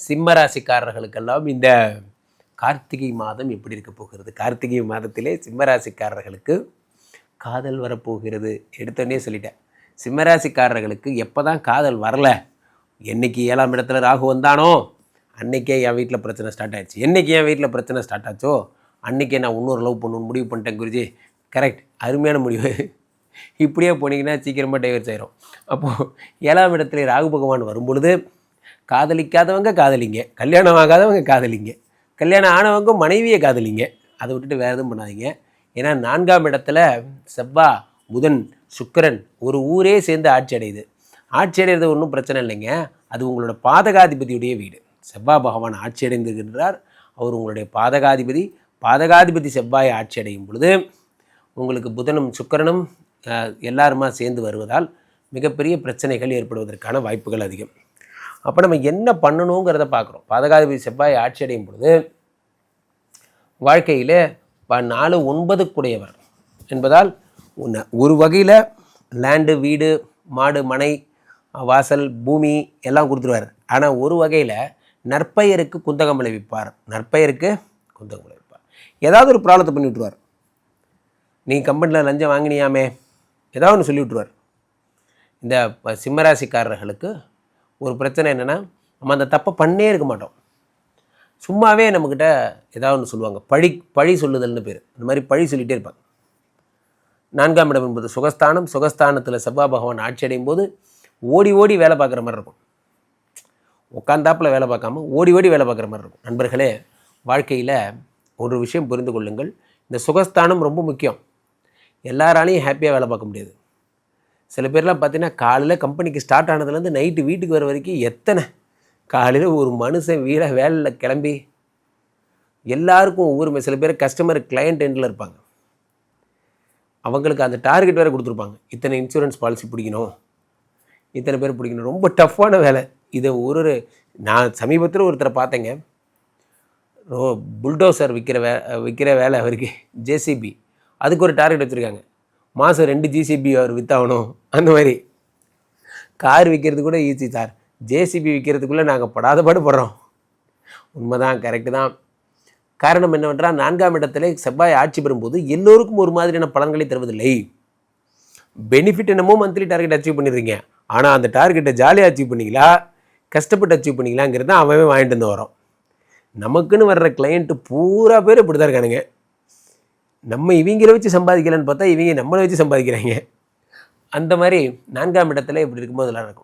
சிம்ம ராசிக்காரர்களுக்கெல்லாம் இந்த கார்த்திகை மாதம் எப்படி இருக்க போகிறது? கார்த்திகை மாதத்திலே சிம்ம ராசிக்காரர்களுக்கு காதல் வரப்போகிறது. எடுத்தோடனே சொல்லிட்டேன். சிம்மராசிக்காரர்களுக்கு எப்போ தான் காதல் வரல, என்றைக்கு 7ஆம் இடத்துல ராகு வந்தானோ அன்றைக்கே என் வீட்டில் பிரச்சனை ஸ்டார்ட் ஆகிடுச்சு. என்றைக்கு என் வீட்டில் பிரச்சனை ஸ்டார்ட் ஆச்சோ அன்றைக்கே நான் இன்னொரு லவ் பண்ணணும்னு முடிவு பண்ணிட்டேன் குருஜி. கரெக்ட், அருமையான முடிவு. இப்படியே போனீங்கன்னா சீக்கிரமாக டைவர்ஸ் ஆயிரும். அப்போது 7ஆம் இடத்துல ராகு பகவான் வரும்பொழுது காதலிக்காதவங்க காதலிங்க, கல்யாணம் ஆகாதவங்க காதலிங்க, கல்யாணம் ஆனவங்க மனைவியை காதலிங்க. அதை விட்டுட்டு வேறு எதுவும் பண்ணாதீங்க. ஏன்னா 4ஆம் இடத்துல செவ்வாய், புதன், சுக்கிரன் ஒரு ஊரே சேர்ந்து ஆட்சி அடையுது. ஆட்சி அடைகிறது ஒன்றும் பிரச்சனை இல்லைங்க. அது உங்களோட பாதகாதிபதியுடைய வீடு. செவ்வாய் பகவான் ஆட்சி அடைந்திருக்கின்றார். அவர் உங்களுடைய பாதகாதிபதி. பாதகாதிபதி செவ்வாயை ஆட்சி அடையும் பொழுது உங்களுக்கு புதனும் சுக்கிரனும் எல்லாருமா சேர்ந்து வருவதால் மிகப்பெரிய பிரச்சனைகள் ஏற்படுவதற்கான வாய்ப்புகள் அதிகம். அப்போ நம்ம என்ன பண்ணணுங்கிறத பார்க்குறோம். பாதகாதிபதி செவ்வாயை ஆட்சி அடையும் பொழுது வாழ்க்கையில் 4 9 என்பதால் ஒரு வகையில் லேண்டு, வீடு, மாடு, மனை, வாசல், பூமி எல்லாம் கொடுத்துருவார். ஆனால் ஒரு வகையில் நற்பெயருக்கு குந்தகம் விளைவிப்பார். நற்பெயருக்கு குந்தகம் விளைவிப்பார். ஏதாவது ஒரு ப்ராப்ளத்தை பண்ணி விட்டுருவார். நீ கம்பெனியில் லஞ்சம் வாங்கினியாமே ஏதாவது ஒன்று சொல்லி விட்டுருவார். இந்த சிம்மராசிக்காரர்களுக்கு ஒரு பிரச்சனை என்னென்னா, நம்ம அந்த தப்பை பண்ணே இருக்க மாட்டோம். சும்மாவே நம்மக்கிட்ட ஏதாவது ஒன்று சொல்லுவாங்க. பழி சொல்லுதல்னு பேர். இந்த மாதிரி பழி சொல்லிகிட்டே இருப்பாங்க. 4ஆம் இடம் என்பது சுகஸ்தானம். சுகஸ்தானத்தில் செவ்வாய் பகவான் ஆட்சி அடையும் போது ஓடி ஓடி வேலை பார்க்குற மாதிரி இருக்கும். உட்காந்தாப்பில் வேலை பார்க்காம ஓடி ஓடி வேலை பார்க்குற மாதிரி இருக்கும். நண்பர்களே, வாழ்க்கையில் ஒரு விஷயம் புரிந்து கொள்ளுங்கள். இந்த சுகஸ்தானம் ரொம்ப முக்கியம். எல்லாராலையும் ஹாப்பியாக வேலை பார்க்க முடியாது. சில பேர்லாம் பார்த்தீங்கன்னா காலையில் கம்பெனிக்கு ஸ்டார்ட் ஆனதுலேருந்து நைட்டு வீட்டுக்கு வர வரைக்கும் எத்தனை காலையில் ஒரு மனுஷன் வேலையில் கிளம்பி எல்லாருக்கும் ஒவ்வொரு சில பேர் கஸ்டமர் கிளையண்ட் எண்டில் இருப்பாங்க. அவங்களுக்கு அந்த டார்கெட் வேறு கொடுத்துருப்பாங்க. இத்தனை இன்சூரன்ஸ் பாலிசி பிடிக்கணும், இத்தனை பேர் பிடிக்கணும். ரொம்ப டஃப்பான வேலை. இதை நான் சமீபத்தில் ஒருத்தரை பார்த்தேங்க. புல்டோசர் விற்கிற வேலை அவருக்கு. ஜேசிபி அதுக்கு ஒரு டார்கெட் வச்சுருக்காங்க. மாதம் 2 ஜிசிபி அவர் விற்றாகணும். அந்த மாதிரி கார் விற்கிறது கூட ஈஸி சார், ஜேசிபி விற்கிறதுக்குள்ளே நாங்கள் படாத பாடுபடுறோம். உண்மைதான், கரெக்டு தான். காரணம் என்னவென்றால் 4ஆம் இடத்துல செவ்வாய் ஆட்சி பெறும்போது எல்லோருக்கும் ஒரு மாதிரியான பலன்களை தருவதில்லை. பெனிஃபிட் என்னமோ மந்த்லி டார்கெட் அச்சீவ் பண்ணிடுறீங்க. ஆனால் அந்த டார்கெட்டை ஜாலியாக அச்சீவ் பண்ணிங்களா, கஷ்டப்பட்டு அச்சீவ் பண்ணிக்கலாங்கிறது தான் அவன் வாங்கிட்டு வந்து வரோம். நமக்குன்னு வர்ற கிளையண்ட்டு பூரா பேர் இப்படி தான் இருக்கானுங்க. நம்ம இவங்களை வச்சு சம்பாதிக்கலான்னு பார்த்தா இவங்க நம்மளை வச்சு சம்பாதிக்கிறாங்க. அந்த மாதிரி 4ஆம் இடத்துல இப்படி இருக்கும்போது எல்லாம் இருக்கும்.